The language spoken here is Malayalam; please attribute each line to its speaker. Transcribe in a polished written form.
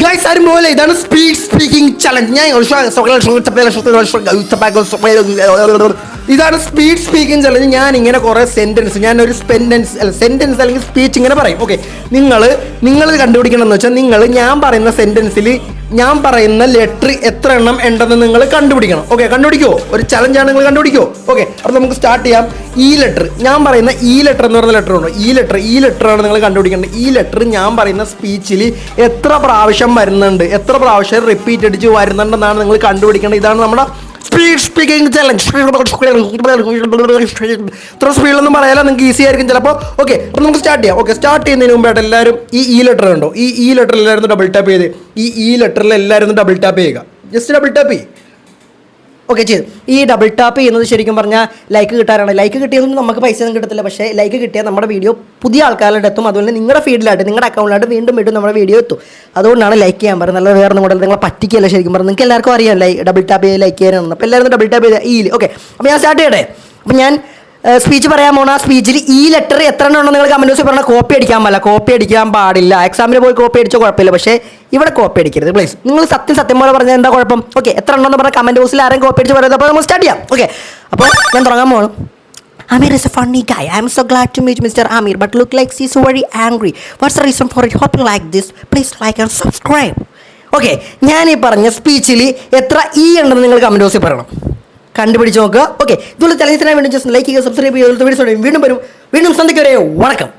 Speaker 1: ഗൈസ് ആരും പോലെ ഇതാണ് സ്പീഡ് സ്പീക്കിംഗ് ചലഞ്ച്. ഞാൻ ഇതാണ് സ്പീഡ് സ്പീക്കിംഗ് ചലഞ്ച്. ഞാൻ ഇങ്ങനെ കുറേ സെന്റൻസ്, ഞാനൊരു സെന്റൻസ് അല്ലെങ്കിൽ സ്പീച്ച് ഇങ്ങനെ പറയും. ഓക്കെ, നിങ്ങൾ കണ്ടുപിടിക്കണം എന്ന് വെച്ചാൽ ഞാൻ പറയുന്ന സെന്റൻസിൽ ഞാൻ പറയുന്ന ലെറ്റർ എത്ര എണ്ണം ഉണ്ടെന്ന് നിങ്ങൾ കണ്ടുപിടിക്കണം. ഓക്കെ, കണ്ടുപിടിക്കുമോ? ഒരു ചലഞ്ചാണ്, നിങ്ങൾ കണ്ടുപിടിക്കുമോ? ഓക്കെ, അപ്പോൾ നമുക്ക് സ്റ്റാർട്ട് ചെയ്യാം. ഈ ലെറ്റർ, ഞാൻ പറയുന്ന ഈ ലെറ്റർ എന്ന് പറയുന്ന ലെറ്റർ ഉണ്ടോ, ഈ ലെറ്ററാണ് നിങ്ങൾ കണ്ടുപിടിക്കേണ്ടത്. ഈ ലെറ്റർ ഞാൻ പറയുന്ന സ്പീച്ചിൽ എത്ര പ്രാവശ്യം വരുന്നുണ്ട്, എത്ര പ്രാവശ്യം റിപ്പീറ്റ് അടിച്ച് വരുന്നുണ്ടെന്നാണ് നിങ്ങൾ കണ്ടുപിടിക്കേണ്ടത്. ഇതാണ് നമ്മുടെ സ്പീഡ് സ്പീക്കിംഗ് ചലഞ്ച്. ഇത്ര സ്പീഡിലൊന്നും പറയാലോ, നിങ്ങൾക്ക് ഈസി ആയിരിക്കും ചിലപ്പോൾ. ഓക്കെ, അപ്പോൾ നമുക്ക് സ്റ്റാർട്ട് ചെയ്യാം. ഓക്കെ, സ്റ്റാർട്ട് ചെയ്യുന്നതിന് മുമ്പായിട്ട് എല്ലാവരും ഈ ലെറ്റർ ഉണ്ടോ, ഈ ലെറ്ററിൽ എല്ലാവരും ഡബിൾ ടാപ്പ് ചെയ്ത് ഈ ലെറ്ററിൽ എല്ലാവരും ഡബിൾ ടാപ്പ് ചെയ്യുക. ജസ്റ്റ് ഡബിൾ ടാപ്പ് ചെയ്യും. ഓക്കെ, ചെയ്തു. ഈ ഡബിൾ ടാപ്പ് ചെയ്യുന്നത് ശരിക്കും പറഞ്ഞാൽ ലൈക്ക് കിട്ടാനാണ്. ലൈക്ക് കിട്ടിയതൊന്നും നമുക്ക് പൈസ ഒന്നും കിട്ടത്തില്ല, പക്ഷേ ലൈക്ക് കിട്ടിയാൽ നമ്മുടെ വീഡിയോ പുതിയ ആൾക്കാരുടെ എത്തും. അതുപോലെ നിങ്ങളുടെ ഫീൽഡിലായിട്ട്, നിങ്ങളുടെ അക്കൗണ്ടിലായിട്ട് വീണ്ടും നമ്മുടെ വീഡിയോ എത്തും. അതുകൊണ്ടാണ് ലൈക്ക് ചെയ്യാൻ പറയുന്നത്. നല്ല വേറെ കൂടെ നിങ്ങളെ പറ്റിക്കല്ല ശരിക്കും പറഞ്ഞാൽ. നിങ്ങൾക്ക് എല്ലാവർക്കും അറിയാം ഡബിൾ ടാപ്പ് ചെയ്ത് ലൈക്ക് ചെയ്യാനാണ്. അപ്പോൾ എല്ലാവരും ഡബിൾ ടാപ്പ് ചെയ്ത് ഓക്കെ, അപ്പോൾ ഞാൻ സ്റ്റാർട്ട് ചെയ്യട്ടെ. അപ്പോൾ ഞാൻ സ്പീച്ച് പറയാൻ പോണ. ആ സ്പീച്ചിൽ ഈ ലെറ്റർ എത്ര എണ്ണം ഉണ്ടോ നിങ്ങൾ കമൻറ്റ് ബോക്സിൽ പറഞ്ഞാൽ കോപ്പി അടിക്കാൻ പാടില്ല. എക്സാമിന് പോയി കോപ്പി അടിച്ചാൽ കുഴപ്പമില്ല, പക്ഷേ ഇവിടെ കോപ്പി അടിക്കരുത് പ്ലീസ്. നിങ്ങൾ സത്യം പോലെ പറഞ്ഞാൽ എന്താ കുഴപ്പം? ഓക്കെ, എത്ര ഉണ്ടോ എന്ന് പറഞ്ഞാൽ കമൻറ്റ് ബോക്സിൽ ആരെയും കോപ്പി അടിച്ച് പറയുന്നത്. അപ്പോൾ നമ്മൾ സ്റ്റാർട്ട് ചെയ്യാം. ഓക്കെ, അപ്പോൾ ഞാൻ തുടങ്ങാൻ പോകണം. Amir is a funny guy. I am so glad to meet Mr. Amir, but look like he's very angry. What's the reason for it? Hope you like this. Please like and subscribe. Okay, ഞാൻ ഈ പറഞ്ഞ സ്പീച്ചിൽ എത്ര ഉണ്ടെന്ന് നിങ്ങൾ കമൻറ്റ് ബോക്സിൽ പറയണം. കണ്ടുപിടിച്ച് നോക്കുക. ഓക്കെ, ഇതുപോലെ ചലഞ്ചിനായി വേണ്ടി ജസ്റ്റ് ലൈക്ക് ചെയ്യുക, സബ്സ്ക്രൈബ് ചെയ്യുക. വീണ്ടും സന്ധിക്ക് വരെ വണക്കം.